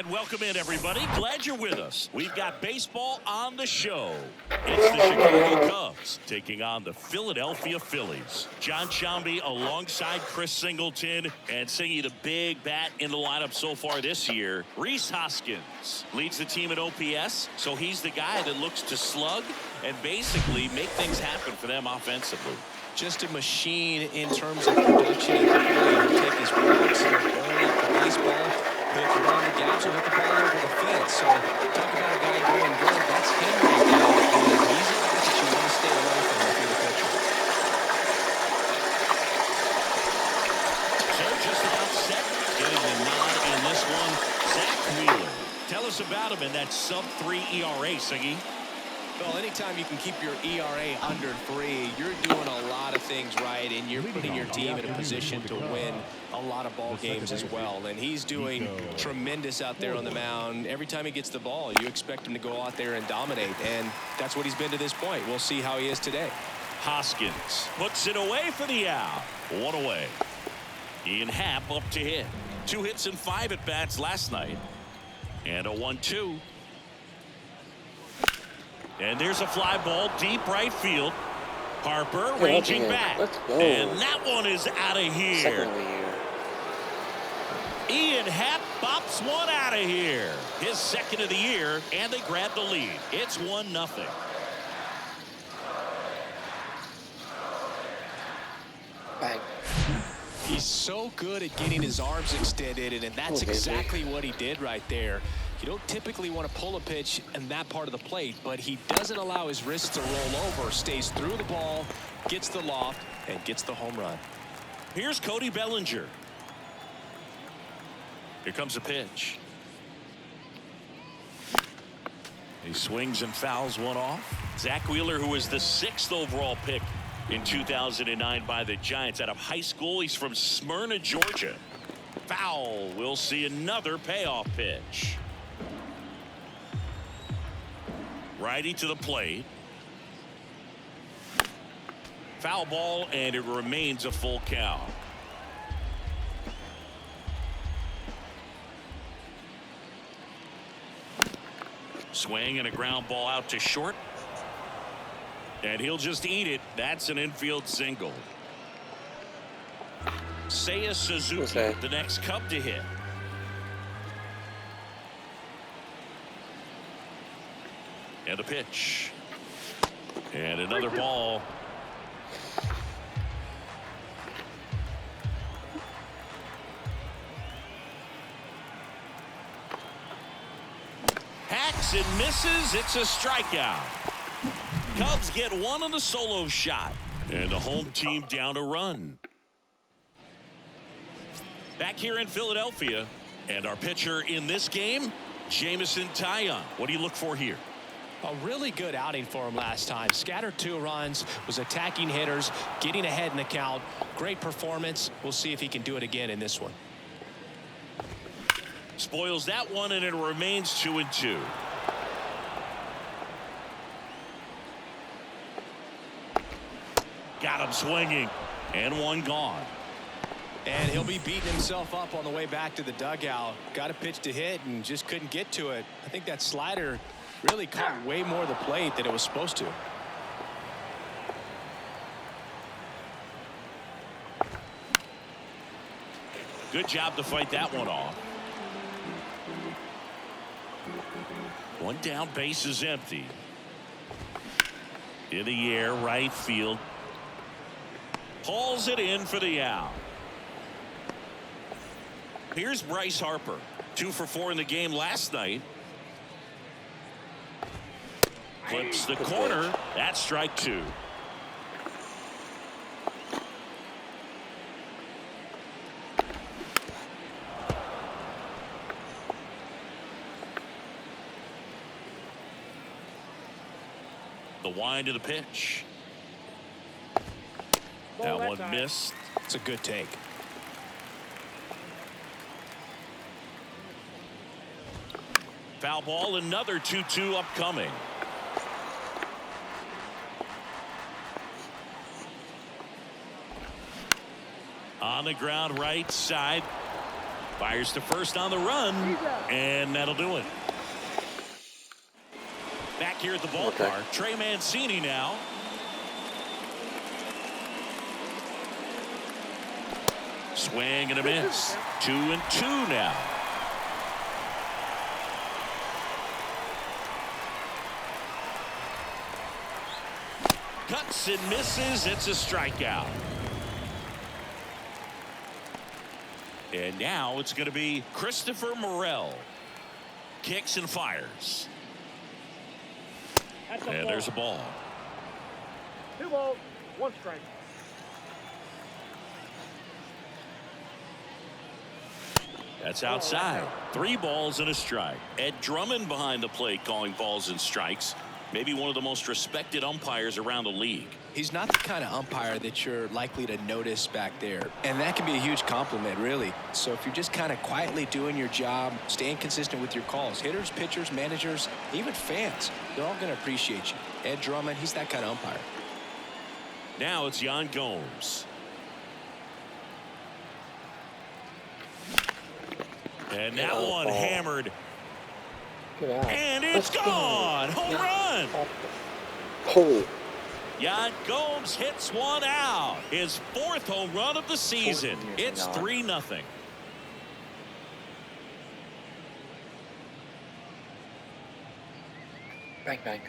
And welcome in, everybody. Glad you're with us. We've got baseball on the show. It's the Chicago Cubs taking on the Philadelphia Phillies. John Sciambi alongside Chris Singleton, and singing the big bat in the lineup so far this year, Rhys Hoskins leads the team in OPS, so he's the guy that looks to slug and basically make things happen for them offensively. Just a machine in terms of production at the plate. He'll take his walks, he'll burn up the baseball, he'll put on the gaps, he'll hit the ball over the fence. So talk about a guy going good. That's him right now. And he's a guy that you want to stay away from if you're the pitcher. So just about set, getting the nod in this one, Zach Wheeler. Tell us about him in that sub-3 ERA, Siggy. Well, anytime you can keep your ERA under 3, you're doing a lot of things right, and you're putting your team in a position to win a lot of ball games as well. And he's doing tremendous out there on the mound. Every time he gets the ball, you expect him to go out there and dominate, and that's what he's been to this point. We'll see how he is today. Hoskins puts it away for the out. One away. Ian Happ up to hit. 2 hits and 5 at-bats last night. And a 1-2. And there's a fly ball deep right field. Harper ranging back. And that one is out of here. Ian Happ bops one out of here. His second of the year, and they grab the lead. It's 1-0. Bang. He's so good at getting his arms extended, and that's exactly what he did right there. You don't typically want to pull a pitch in that part of the plate, but he doesn't allow his wrists to roll over, stays through the ball, gets the loft, and gets the home run. Here's Cody Bellinger. Here comes a pitch. He swings and fouls one off. Zach Wheeler, who was the 6th overall pick in 2009 by the Giants out of high school. He's from Smyrna, Georgia. Foul. We'll see another payoff pitch. Righty to the plate. Foul ball, and it remains a full count. Swing and a ground ball out to short. And he'll just eat it. That's an infield single. Seiya Suzuki, the next Cub to hit. And a pitch. And another ball. Hacks and misses. It's a strikeout. Cubs get one on the solo shot. And the home team down a run. Back here in Philadelphia. And our pitcher in this game, Jameson Taillon. What do you look for here? A really good outing for him last time. Scattered 2 runs, was attacking hitters, getting ahead in the count. Great performance. We'll see if he can do it again in this one. Spoils that one, and it remains 2-2. Got him swinging, and one gone. And he'll be beating himself up on the way back to the dugout. Got a pitch to hit and just couldn't get to it. I think that slider really caught way more of the plate than it was supposed to. Good job to fight that one off. One down, base is empty. In the air, right field. Hauls it in for the out. Here's Bryce Harper. 2 for 4 in the game last night. Clips the corner. That's strike 2. The wind of the pitch. That one missed. It's a good take. Foul ball, another 2-2 upcoming. On the ground, right side. Fires to first on the run, and that'll do it. Back here at the ballpark, Trey Mancini now. Swing and a miss. 2-2 now. Cuts and misses. It's a strikeout. And now it's going to be Christopher Morel. Kicks and fires. And there's a ball. 2 balls, 1 strike. That's outside. 3 balls and a strike. Ed Drummond behind the plate calling balls and strikes. Maybe one of the most respected umpires around the league. He's not the kind of umpire that you're likely to notice back there. And that can be a huge compliment, really. So if you're just kind of quietly doing your job, staying consistent with your calls, hitters, pitchers, managers, even fans, they're all going to appreciate you. Ed Drummond, he's that kind of umpire. Now it's Yan Gomes. And that one hammered. And it's gone. Home run. Oh. Yan Gomes hits one out. His 4th home run of the season. It's 3-0. Bang, bang.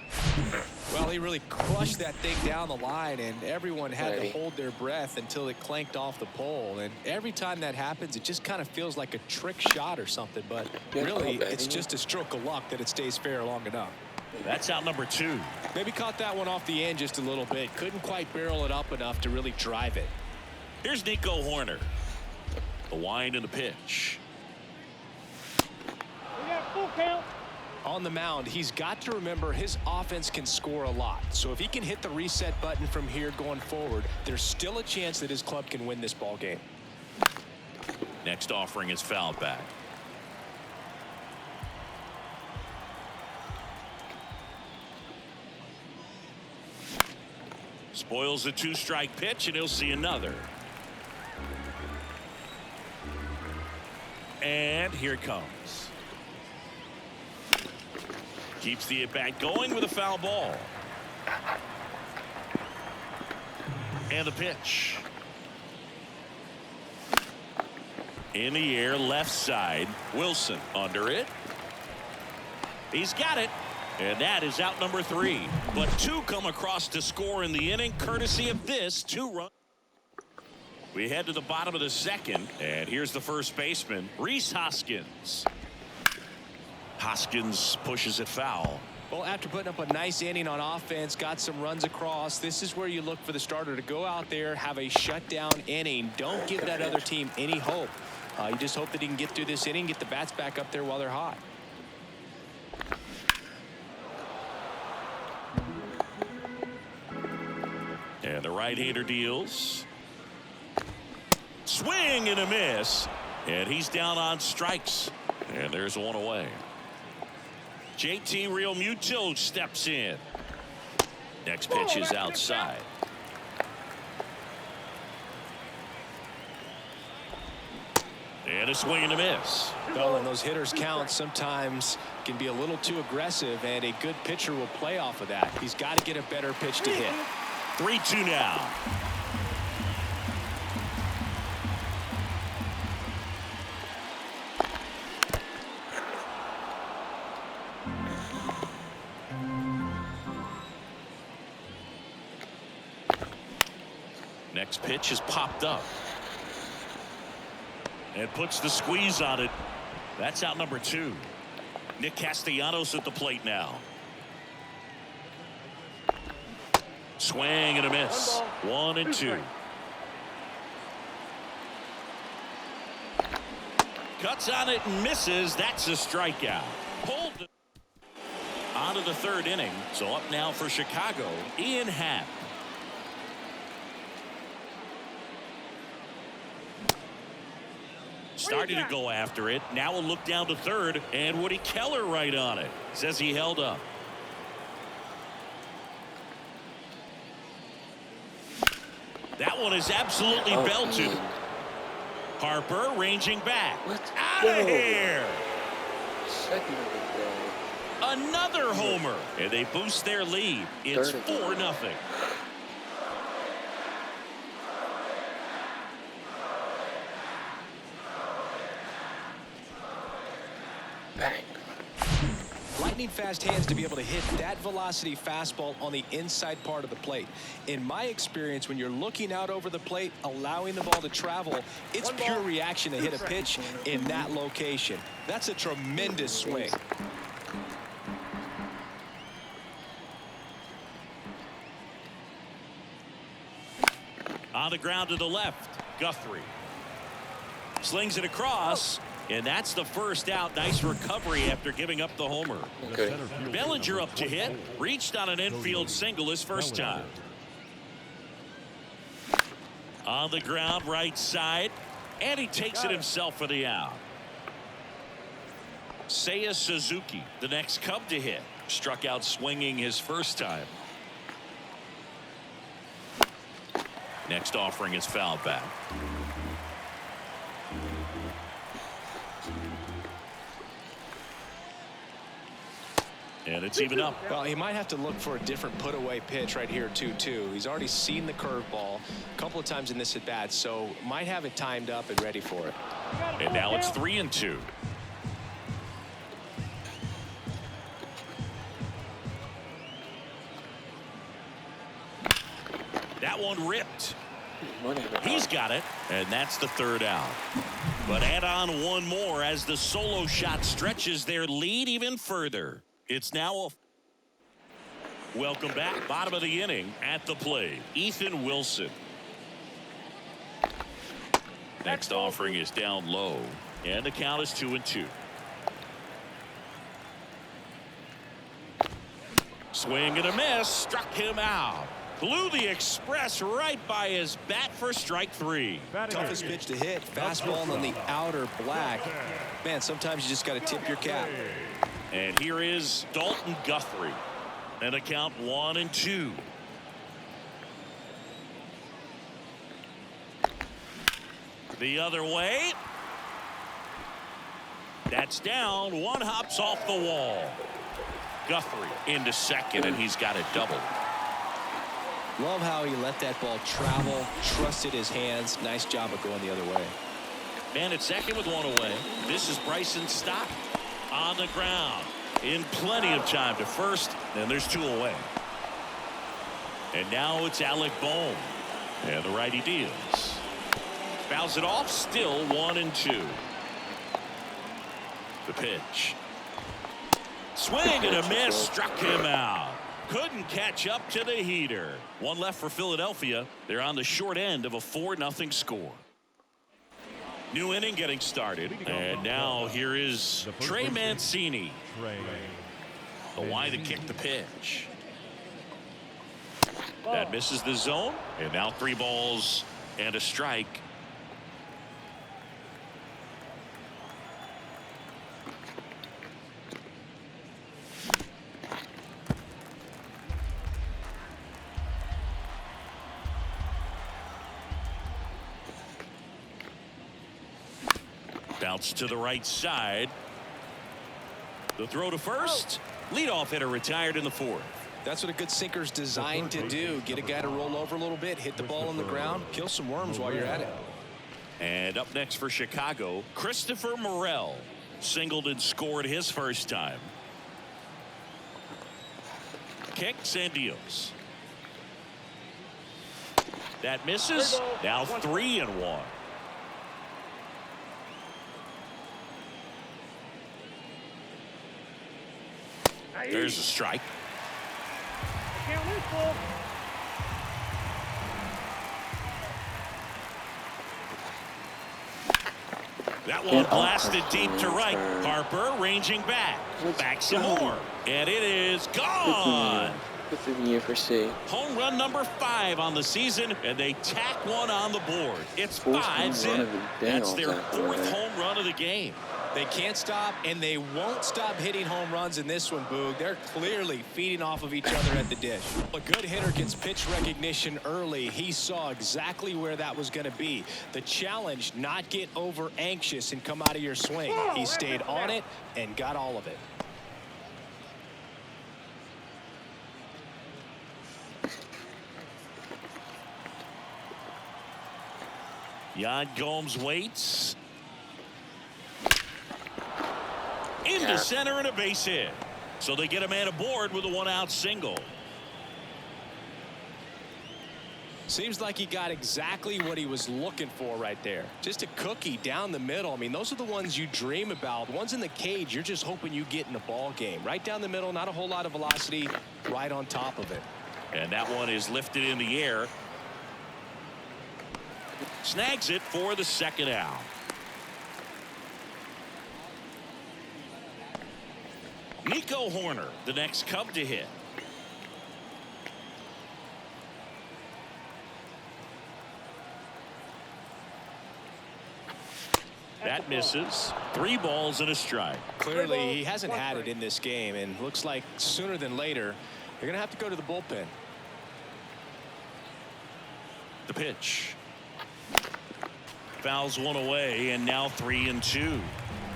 Well, he really crushed that thing down the line, and everyone had to hold their breath until it clanked off the pole. And every time that happens, it just kind of feels like a trick shot or something. But really, it's just a stroke of luck that it stays fair long enough. That's out number 2. Maybe caught that one off the end just a little bit. Couldn't quite barrel it up enough to really drive it. Here's Nico Horner. The wind and the pitch. We got full count. On the mound, he's got to remember his offense can score a lot. So if he can hit the reset button from here going forward, there's still a chance that his club can win this ball game. Next offering is fouled back. Spoils the 2-strike pitch, and he'll see another. And here it comes. Keeps the at-bat going with a foul ball. And the pitch. In the air, left side. Wilson under it. He's got it. And that is out number 3. But 2 come across to score in the inning, courtesy of this 2-run. We head to the bottom of the 2nd, and here's the first baseman, Rhys Hoskins. Hoskins pushes it foul. Well, after putting up a nice inning on offense, got some runs across, this is where you look for the starter to go out there, have a shutdown inning. Don't give that other team any hope. You just hope that he can get through this inning, get the bats back up there while they're hot. And the right-hander deals. Swing and a miss. And he's down on strikes. And there's one away. JT Realmuto steps in. Next pitch is outside. And a swing and a miss. Well, and those hitters count sometimes can be a little too aggressive, and a good pitcher will play off of that. He's got to get a better pitch to hit. 3-2 now. Next pitch is popped up. And puts the squeeze on it. That's out number 2. Nick Castellanos at the plate now. Swing and a miss. 1-2. Cuts on it and misses. That's a strikeout. Pulled on to the 3rd inning. So up now for Chicago, Ian Happ. Starting to go after it. Now a look down to 3rd, and Woody Keller right on it. Says he held up. That one is absolutely belted. Harper ranging back. out of here. Second of the day. Another homer. And they boost their lead. It's 4-0. Bang. Lightning fast hands to be able to hit that velocity fastball on the inside part of the plate. In my experience, when you're looking out over the plate, allowing the ball to travel, it's pure reaction to hit a pitch in that location. That's a tremendous swing. On the ground to the left, Guthrie slings it across, and that's the first out. Nice recovery after giving up the homer. Okay. Bellinger up to hit, reached on an infield single his first time. On the ground, right side, and he takes it himself for the out. Seiya Suzuki, the next Cub to hit, struck out swinging his first time. Next offering is fouled back. And it's even up. Well, he might have to look for a different put-away pitch right here, 2-2. He's already seen the curveball a couple of times in this at-bat, so might have it timed up and ready for it. And now it's 3-2. That one ripped. He's got it, and that's the third out. But add on one more as the solo shot stretches their lead even further. It's now welcome back. Bottom of the inning at the plate, Ethan Wilson. Next offering is down low, and the count is 2-2. Swing and a miss, struck him out. Blew the express right by his bat for strike 3. Toughest pitch to hit, fastball on the outer black. Man, sometimes you just got to tip your cap. And here is Dalton Guthrie. And a count 1-2. The other way. That's down. One hops off the wall. Guthrie into second, and he's got it doubled. Love how he let that ball travel, trusted his hands. Nice job of going the other way. Man at second with one away. This is Bryson Stott on the ground. In plenty of time to first, and there's 2 away. And now it's Alec Bohm. And the righty deals. Fouls it off, still 1-2. The pitch. Swing and a miss, struck him out. Couldn't catch up to the heater. One left for Philadelphia. They're on the short end of a 4-0 score. New inning getting started. And now here is Trey Mancini. The Y to kick the pitch. That misses the zone. And now 3 balls and a strike. Bounce to the right side. The throw to first. Leadoff hitter retired in the 4th. That's what a good sinker's designed to do. Get a guy to roll over a little bit, hit the ball on the ground, kill some worms while you're at it. And up next for Chicago, Christopher Morel. Singled and scored his first time. Kicks and deals. That misses. Now 3-1. There's a strike. Count is full. That one blasted deep to right. Harper ranging back. Back some more. And it is gone. Good year for C. Home run number 5 on the season, and they tack one on the board. It's 5 in. That's their 4th home run of the game. They can't stop, and they won't stop hitting home runs in this one, Boog. They're clearly feeding off of each other at the dish. A good hitter gets pitch recognition early. He saw exactly where that was going to be. The challenge, not get over anxious and come out of your swing. He stayed on it and got all of it. Yan Gomes waits. Into center and a base hit. So they get a man aboard with a one-out single. Seems like he got exactly what he was looking for right there. Just a cookie down the middle. I mean, those are the ones you dream about. Ones in the cage, you're just hoping you get in a ball game. Right down the middle, not a whole lot of velocity, right on top of it. And that one is lifted in the air. Snags it for the second out. Nico Horner, the next Cub to hit. That misses. 3 balls and a strike. Clearly, he hasn't had it in this game, and looks like sooner than later, they're going to have to go to the bullpen. The pitch. Fouls one away, and now 3-2.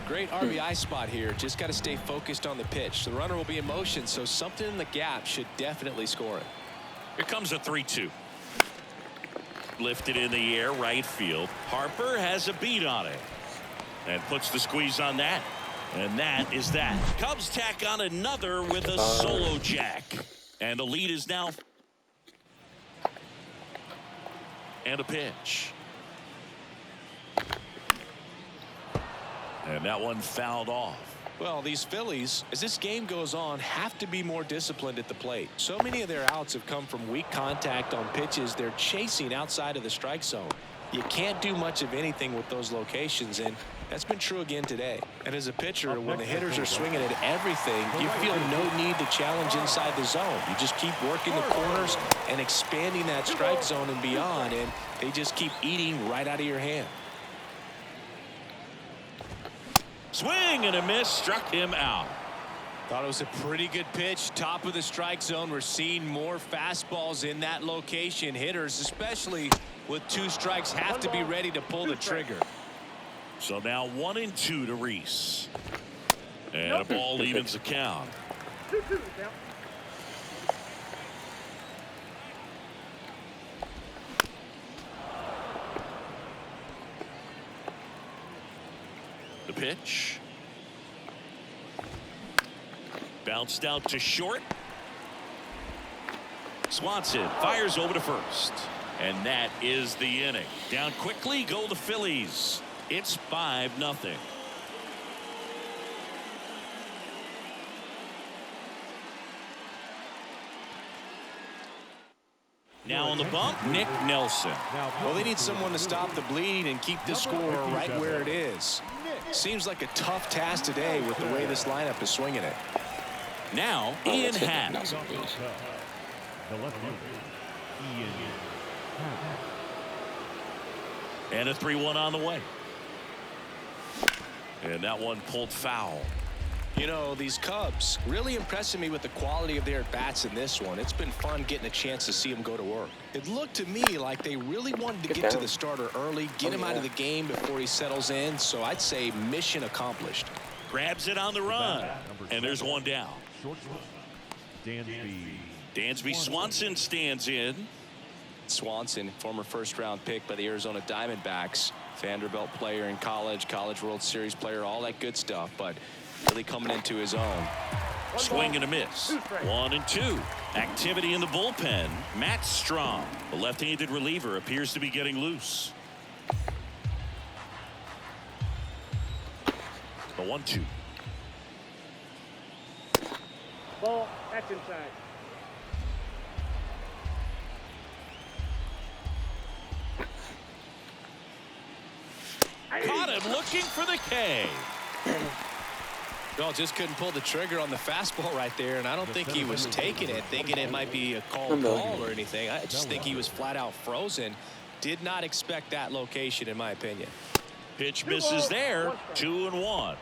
Great RBI spot here. Just got to stay focused on the pitch. The runner will be in motion, so something in the gap should definitely score it. Here comes a 3-2. Lifted in the air, right field. Harper has a beat on it and puts the squeeze on that. And that is that. Cubs tack on another with a solo jack. And the lead is now. And a pitch. And that one fouled off. Well, these Phillies, as this game goes on, have to be more disciplined at the plate. So many of their outs have come from weak contact on pitches they're chasing outside of the strike zone. You can't do much of anything with those locations, and that's been true again today. And as a pitcher, when the hitters are swinging at everything, you feel no need to challenge inside the zone. You just keep working the corners and expanding that strike zone and beyond, and they just keep eating right out of your hand. Swing and a miss, struck him out. Thought it was a pretty good pitch. Top of the strike zone. We're seeing more fastballs in that location. Hitters, especially with 2 strikes, have to be ready to pull the trigger. So now 1-2 to Reese. And a ball evens the count. 2-2 now. The pitch. Bounced out to short. Swanson fires over to first. And that is the inning. Down quickly go the Phillies. It's 5-0. Now on the bump, Nick Nelson. Well, they need someone to stop the bleeding and keep the score right where it is. Seems like a tough task today with the way this lineup is swinging it. Now Ian Happ. The left fielder, Ian Happ. And a 3-1 on the way. And that one pulled foul. You know, these Cubs really impressing me with the quality of their at-bats in this one. It's been fun getting a chance to see them go to work. It looked to me like they really wanted to get to the starter early, get him out of the game before he settles in. So I'd say mission accomplished. Grabs it on the run. And there's one down. Dansby Swanson stands in. Swanson, former first-round pick by the Arizona Diamondbacks. Vanderbilt player in college, College World Series player, all that good stuff. But really coming into his own. Swing and a miss. 1-2. Activity in the bullpen. Matt Strom, the left-handed reliever, appears to be getting loose. The 1-2. Ball, that's inside. Caught him looking for the K. Well, just couldn't pull the trigger on the fastball right there, and I don't think he was taking it, thinking it might be a called ball or anything. I just think he was flat out frozen. Did not expect that location, in my opinion. Pitch misses there. 2-1.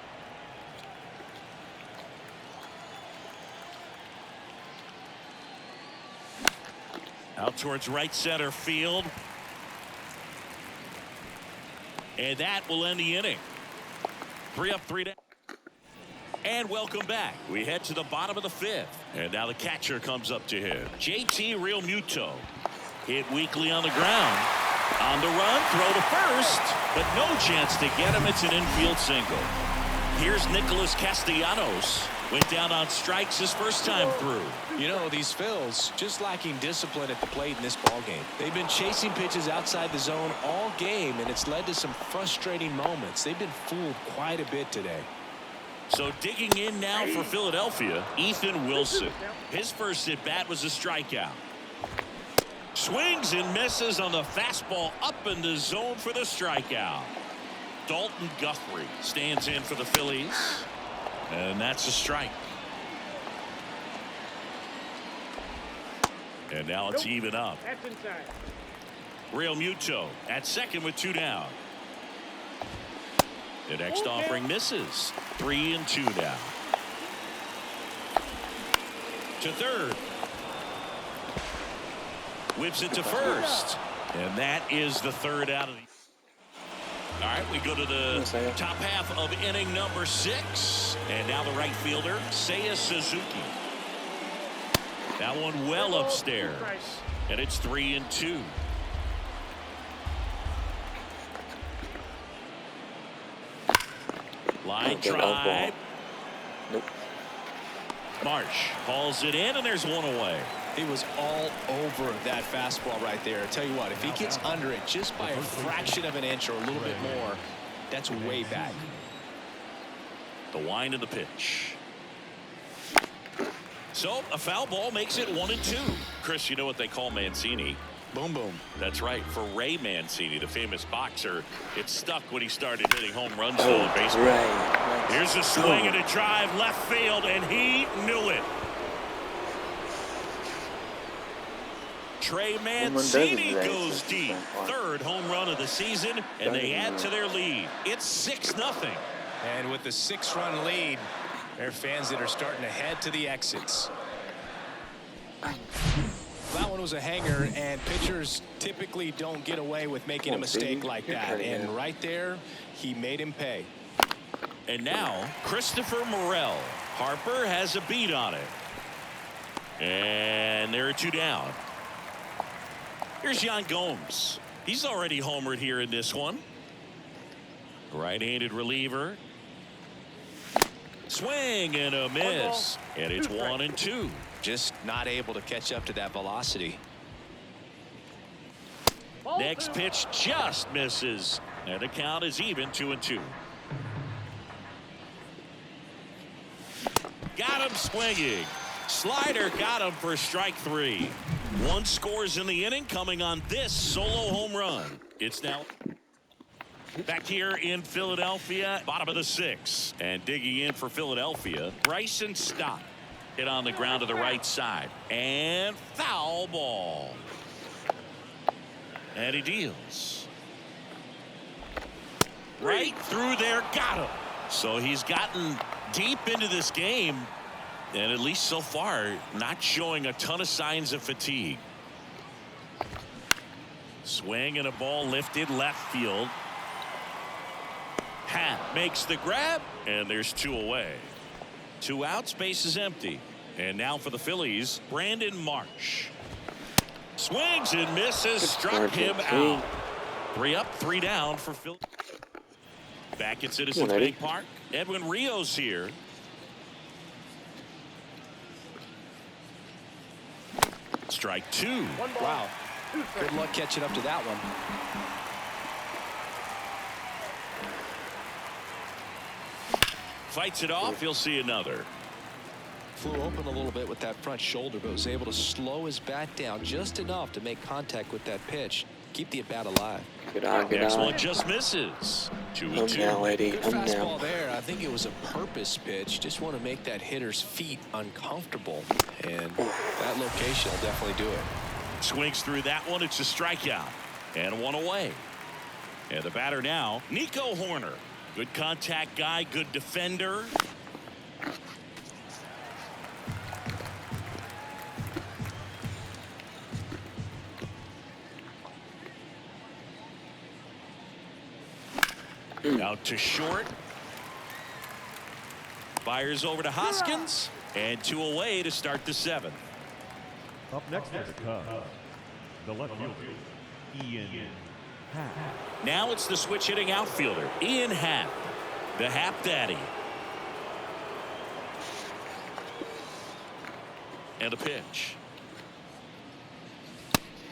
Out towards right center field. And that will end the inning. 3 up, 3 down. And welcome back. We head to the bottom of the 5th. And now the catcher comes up to him. JT Realmuto. Hit weakly on the ground. On the run, throw to first. But no chance to get him. It's an infield single. Here's Nicholas Castellanos. Went down on strikes his first time through. You know, these Phils just lacking discipline at the plate in this ball game. They've been chasing pitches outside the zone all game, and it's led to some frustrating moments. They've been fooled quite a bit today. So digging in now for Philadelphia, Ethan Wilson. His first at bat was a strikeout. Swings and misses on the fastball up in the zone for the strikeout. Dalton Guthrie stands in for the Phillies. And that's a strike. And now it's even up. That's inside. Realmuto at second with 2 down. The next offering misses. 3-2 now. To third. Whips it to first. And that is the third out of the. All right, we go to the top half of inning number 6. And now the right fielder, Seiya Suzuki. That one well upstairs. And it's 3-2. Line drive. Nope. Marsh hauls it in, and there's one away. He was all over that fastball right there. I tell you what, if he gets under it just by a fraction of an inch or a little bit more, that's way back. The wind of the pitch. So a foul ball makes it 1-2. Chris, you know what they call Mancini? Boom, boom. That's right. For Ray Mancini, the famous boxer, it stuck when he started hitting home runs in baseball. Right. Here's a swing and a drive left field, and he knew it. Trey Mancini goes deep. Third home run of the season, and they add to their lead. It's 6-0. And with the 6-run lead, there are fans that are starting to head to the exits. That one was a hanger, and pitchers typically don't get away with making a mistake like that. And right there, he made him pay. And now, Christopher Morel. Harper has a beat on it. And there are 2 down. Here's Yan Gomes. He's already homered here in this one. Right-handed reliever. Swing and a miss. And it's 1-2. Just not able to catch up to that velocity. Next pitch just misses. And the count is even 2-2. Got him swinging. Slider got him for strike 3. 1 scores in the inning coming on this solo home run. It's now back here in Philadelphia, bottom of the 6th. And digging in for Philadelphia, Bryson Stott. Hit on the ground to the right side. And foul ball. And he deals. Right through there, got him. So he's gotten deep into this game. And at least so far, not showing a ton of signs of fatigue. Swing and a ball lifted left field. Hat makes the grab, and there's 2 away. 2 outs, base is empty. And now for the Phillies, Brandon Marsh. Swings and misses, struck him out. 3 up, 3 down for Phillies. Back at Citizens Bank Park, Edwin Rios here. Strike 2. Wow. Good luck catching up to that one. Fights it off. He'll see another. Flew open a little bit with that front shoulder, but was able to slow his bat down just enough to make contact with that pitch. Keep the at-bat alive. Good eye, good Next eye. one just misses. 2-2. Come down, lady. Good Come fastball down. there. I think it was a purpose pitch. Just want to make that hitter's feet uncomfortable. And that location will definitely do it. Swings through that one. It's a strikeout. And 1 away. And the batter now, Nico Horner. Good contact guy, good defender. Out to short. Fires over to Hoskins. And 2 away to start the 7th. Up next for the Cubs, the left fielder, Ian Happ. Now it's the switch hitting outfielder, Ian Happ, the Happ Daddy. And a pitch.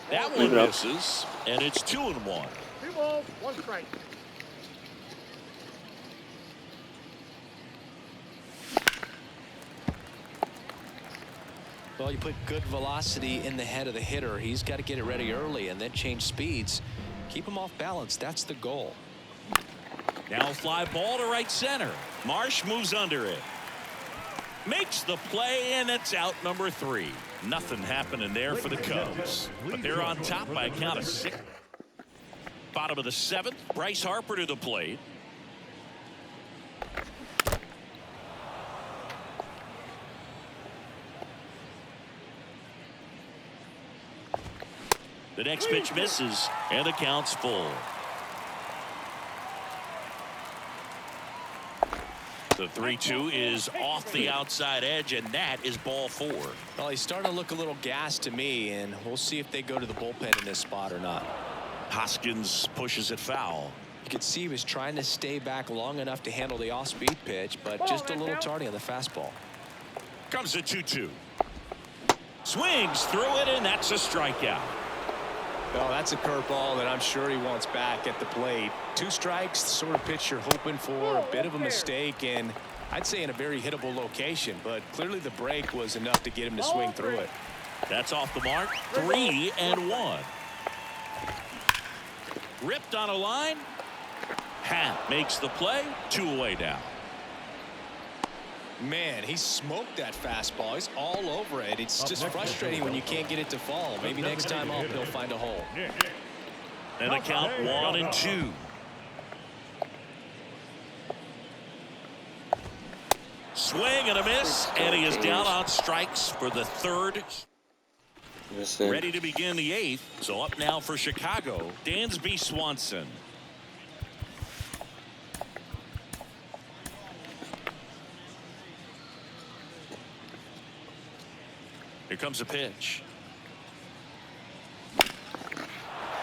That one misses, and it's 2-1. 2 balls, 1 strike. Well, you put good velocity in the head of the hitter. He's got to get it ready early and then change speeds. Keep him off balance. That's the goal. Now a fly ball to right center. Marsh moves under it. Makes the play, and it's out number 3. Nothing happening there for the Cubs. But they're on top by a count of 6. Bottom of the 7th, Bryce Harper to the plate. The next pitch misses, and the count's full. The 3-2 is off the outside edge, and that is ball 4. Well, he's starting to look a little gassed to me, and we'll see if they go to the bullpen in this spot or not. Hoskins pushes it foul. You could see he was trying to stay back long enough to handle the off-speed pitch, but just a little tardy on the fastball. Comes a 2-2. Swings through it, and that's a strikeout. Well, that's a curveball that I'm sure he wants back at the plate. 2 strikes, the sort of pitch you're hoping for. A bit of a mistake, and I'd say in a very hittable location, but clearly the break was enough to get him to swing through it. That's off the mark. 3-1. Ripped on a line. Happ makes the play. 2 away now. Man, he smoked that fastball. He's all over it. It's just frustrating when you can't get it to fall. Maybe next time up he'll find a hole. And the count 1-2. Swing and a miss, and he is down on strikes for the 3rd. Ready to begin the 8th. So up now for Chicago, Dansby Swanson. Here comes a pitch.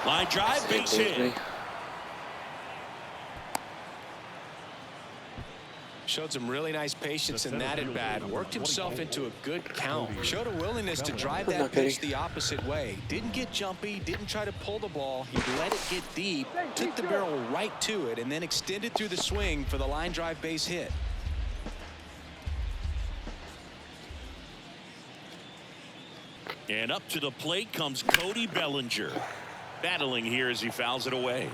Line drive, base hit. Showed some really nice patience in that at bat. Worked himself into a good count. Showed a willingness to drive that pitch the opposite way. Didn't get jumpy. Didn't try to pull the ball. He let it get deep. Took the barrel right to it and then extended through the swing for the line drive base hit. And up to the plate comes Cody Bellinger. Battling here as he fouls it away.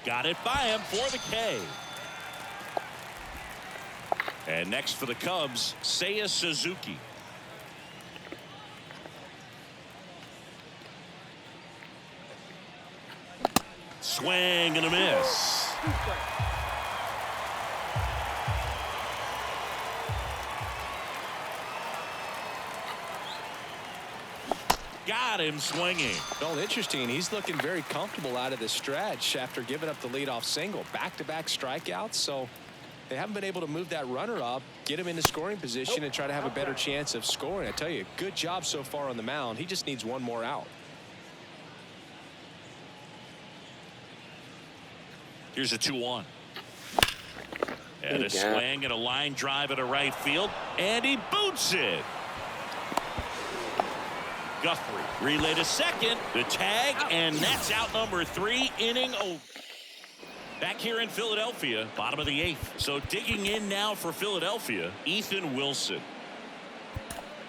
Got it by him for the K. And next for the Cubs, Seiya Suzuki. Swing and a miss. Got him swinging. Well, interesting. He's looking very comfortable out of the stretch after giving up the leadoff single. Back-to-back strikeouts, so they haven't been able to move that runner up, get him into scoring position, and try to have a better chance of scoring. I tell you, good job so far on the mound. He just needs one more out. Here's a 2-1. And a swing and a line drive at a right field. And he boots it. Guthrie relay to second. The tag, and that's out number 3, inning over. Back here in Philadelphia, bottom of the 8th. So digging in now for Philadelphia, Ethan Wilson.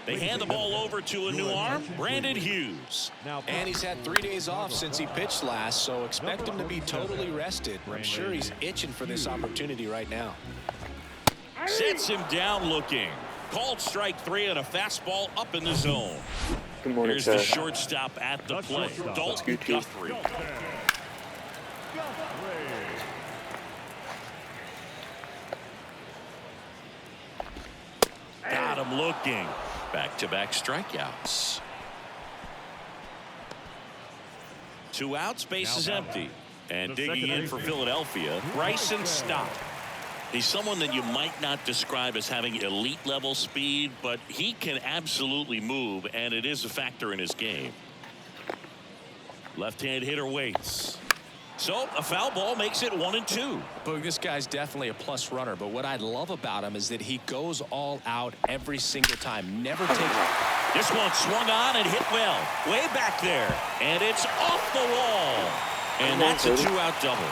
They hand the ball over to a new arm, Brandon Hughes. And he's had 3 days off since he pitched last, so expect him to be totally rested. I'm sure he's itching for this opportunity right now. Sets him down looking. Called strike 3 and a fastball up in the zone. Good morning, Here's sir. the shortstop at the plate, Dalton Guthrie. Got him looking. Back-to-back strikeouts. 2 outs, base is empty. And digging in for Philadelphia, Bryson Stott. He's someone that you might not describe as having elite level speed, but he can absolutely move, and it is a factor in his game. Left-hand hitter waits. So a foul ball makes it 1-2. But this guy's definitely a plus runner, but what I love about him is that he goes all out every single time. Never takes. This one swung on and hit well. Way back there. And it's off the wall. And that's a 2-out double.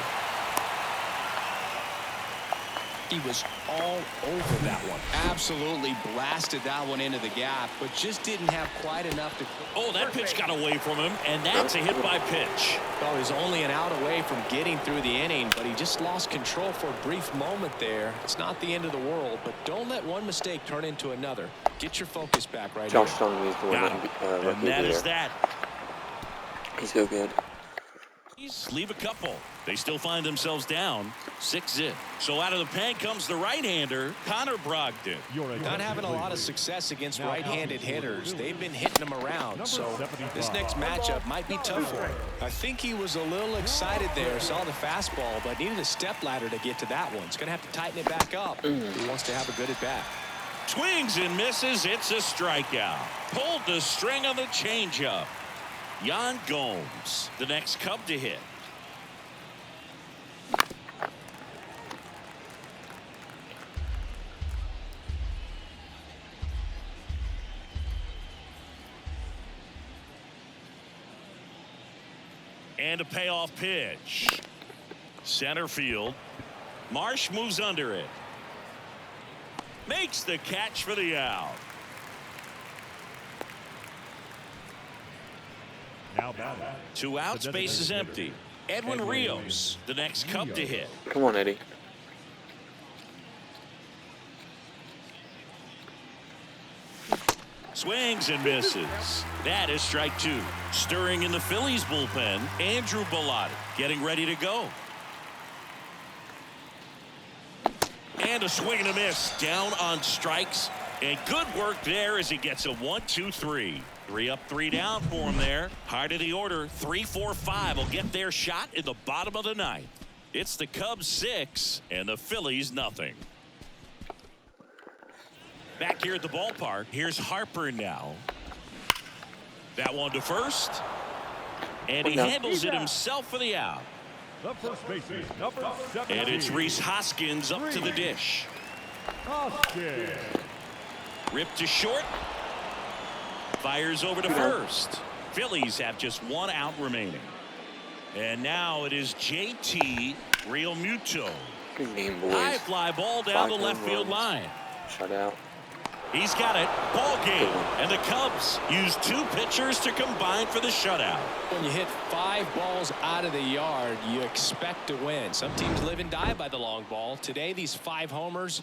He was all over that one. Absolutely blasted that one into the gap, but just didn't have quite enough to. Oh, that pitch got away from him, and that's a hit by pitch. Oh, he's only an out away from getting through the inning, but he just lost control for a brief moment there. It's not the end of the world, but don't let one mistake turn into another. Get your focus back right Josh here. telling me he's the one And that is that. He's so good. Leave a couple. They still find themselves down 6-0. So out of the pen comes the right-hander, Connor Brogdon. Not having a lot of success against right-handed hitters. They've been hitting them around, so this next matchup might be tough for him. I think he was a little excited there, saw the fastball, but needed a step ladder to get to that one. He's going to have to tighten it back up. He wants to have a good at-bat. Swings and misses. It's a strikeout. Pulled the string on the changeup. Yan Gomes, the next Cub to hit. And a payoff pitch. Center field. Marsh moves under it. Makes the catch for the out. Now batting. 2 outs, base is empty. Edwin Rios, the next Cub to hit. Come on, Eddie. Swings and misses. That is strike 2. Stirring in the Phillies bullpen, Andrew Bellotti getting ready to go. And a swing and a miss. Down on strikes. And good work there as he gets a 1-2-3. 3 up, 3 down for him there. Heart of the order, 3-4-5 will get their shot in the bottom of the 9th. It's the Cubs 6 and the Phillies nothing. Back here at the ballpark, here's Harper now. That one to first. And he handles it himself for the out. The first baseman, number 17. And it's Rhys Hoskins up to the dish. Hoskins. Ripped to short. Fires over to first. Phillies have just 1 out remaining. And now it is JT Realmuto. Good game, boys. High fly ball down the left field line. Shut out. He's got it. Ball game. And the Cubs use 2 pitchers to combine for the shutout. When you hit 5 balls out of the yard, you expect to win. Some teams live and die by the long ball. Today, these 5 homers